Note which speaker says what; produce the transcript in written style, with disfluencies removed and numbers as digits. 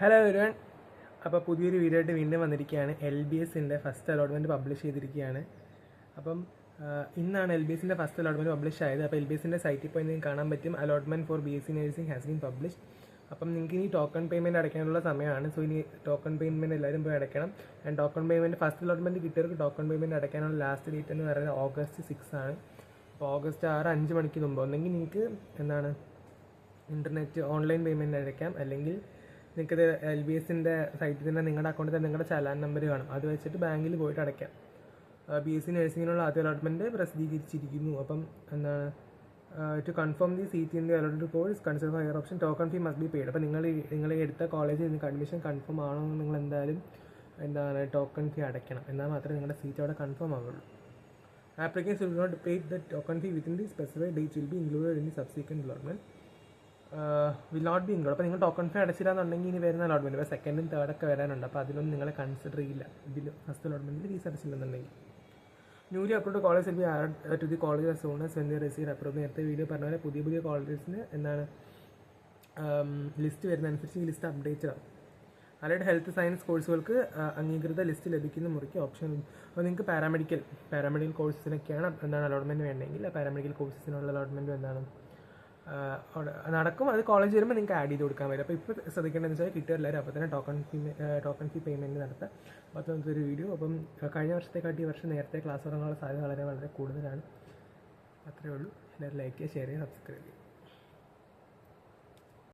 Speaker 1: Hello everyone. അപ്പോൾ പുതിയൊരു video ആയിട്ട് വീണ്ടും വന്നിരിക്കുകയാണ്. LBSൻ്റെ ഫസ്റ്റ് അലോട്ട്മെൻറ്റ് പബ്ലിഷ് ചെയ്തിരിക്കുകയാണ്. അപ്പം ഇന്നാണ് LBSൻ്റെ ഫസ്റ്റ് അലോട്ട്മെൻറ്റ് പബ്ലിഷ് ആയത്. അപ്പോൾ LBSൻ്റെ സൈറ്റിൽ പോയി നിങ്ങൾക്ക് കാണാൻ പറ്റും allotment for BSc nursing has been publish. അപ്പം നിങ്ങൾക്ക് ഇനി ടോക്കൺ പേയ്മെൻറ്റ് അടയ്ക്കാനുള്ള സമയമാണ്. സോ ഇനി ടോക്കൺ പേയ്മെൻറ്റ് എല്ലാവരും പോയി അടയ്ക്കണം. And token payment first allotment കിട്ടിയവർക്ക് ടോക്കൺ പേയ്മെൻറ്റ് അടയ്ക്കാനുള്ള ലാസ്റ്റ് ഡേറ്റ് എന്ന് പറയുന്നത് August 6 ആണ്. അപ്പോൾ August 6 5 മണിക്ക് മുമ്പ് ഒന്നെങ്കിൽ നിങ്ങൾക്ക് ഇൻ്റർനെറ്റ് ഓൺലൈൻ പേയ്മെൻറ്റ് അടയ്ക്കാം, അല്ലെങ്കിൽ നിങ്ങൾക്കത് LBSൻ്റെ സൈറ്റിൽ തന്നെ നിങ്ങളുടെ അക്കൗണ്ടിൽ തന്നെ നിങ്ങളുടെ ചലാൻ നമ്പർ കാണും. അത് വെച്ചിട്ട് ബാങ്കിൽ പോയിട്ട് അടയ്ക്കാം. BSc നഴ്സിങ്ങിനുള്ള ആദ്യ അലോട്ട്മെൻറ്റ് പ്രസിദ്ധീകരിച്ചിരിക്കുന്നു. അപ്പം to confirm the seat in the allotted course consider higher option token fee must be paid. അപ്പോൾ നിങ്ങൾ എടുത്ത കോളേജിൽ നിങ്ങൾക്ക് അഡ്മിഷൻ കൺഫേം ആണോ എന്ന് നിങ്ങൾ എന്തായാലും ടോക്കൺ ഫീ അടയ്ക്കണം. എന്നാൽ മാത്രമേ നിങ്ങളുടെ സീറ്റ് അവിടെ കൺഫേം ആവുള്ളൂ. Applicants will not pay the token fee within the specified date will be included in the subsequent allotment will not be include. അപ്പോൾ നിങ്ങൾ ടോക്കൺ ഫീ അടച്ചില്ലാന്നുണ്ടെങ്കിൽ ഇനി വരുന്ന അലോട്ട്മെൻറ്റ് ഇപ്പോൾ സെക്കൻഡും തേർഡൊക്കെ വരാനുണ്ട്. അപ്പോൾ അതിലൊന്നും നിങ്ങളെ കൺസിഡർ ചെയ്യില്ല. ഇതിൽ ഫസ്റ്റ് അലോട്ട്മെൻറ്റിൽ ഫീസ് അടച്ചില്ലെന്നുണ്ടെങ്കിൽ newly approved college will be add to the college as soon as when the receive approve. നേരത്തെ വീഡിയോ പറഞ്ഞ പോലെ പുതിയ കോളേജസിന് ലിസ്റ്റ് വരുന്നതനുസരിച്ച് ഈ ലിസ്റ്റ് അപ്ഡേറ്റ് ആവും. അതായത് ഹെൽത്ത് സയൻസ് കോഴ്സുകൾക്ക് അംഗീകൃത ലിസ്റ്റ് ലഭിക്കുന്ന മുറിക്ക് ഓപ്ഷൻ. അപ്പോൾ നിങ്ങൾക്ക് പാരാമെഡിക്കൽ കോഴ്സസിനൊക്കെയാണ് അലോട്ട്മെൻറ്റ് വേണമെങ്കിൽ ആ പാരാമെഡിക്കൽ കോഴ്സസിനുള്ള അലോട്ട്മെൻറ്റ് നടക്കും. അത് കോളേജ് വരുമ്പോൾ നിങ്ങൾക്ക് ആഡ് ചെയ്ത് കൊടുക്കാൻ പറ്റും. അപ്പോൾ ഇപ്പോൾ ശ്രദ്ധിക്കേണ്ടതെന്ന് വെച്ചാൽ കിട്ടിയ എല്ലാവരും അപ്പോൾ തന്നെ ടോക്കൺ ഫീ പേയ്മെൻറ്റ് നടത്താം. അപ്പോൾ ഒരു വീഡിയോ. അപ്പം കഴിഞ്ഞ വർഷത്തെക്കാട്ടി ഈ വർഷം നേരത്തെ ക്ലാസ് തുടങ്ങാനുള്ള സാധ്യത വളരെ കൂടുതലാണ്. അത്രയേ ഉള്ളൂ. എല്ലാവരും ലൈക്ക് ചെയ്യുക, ഷെയർ ചെയ്യുക, സബ്സ്ക്രൈബ് ചെയ്യുക.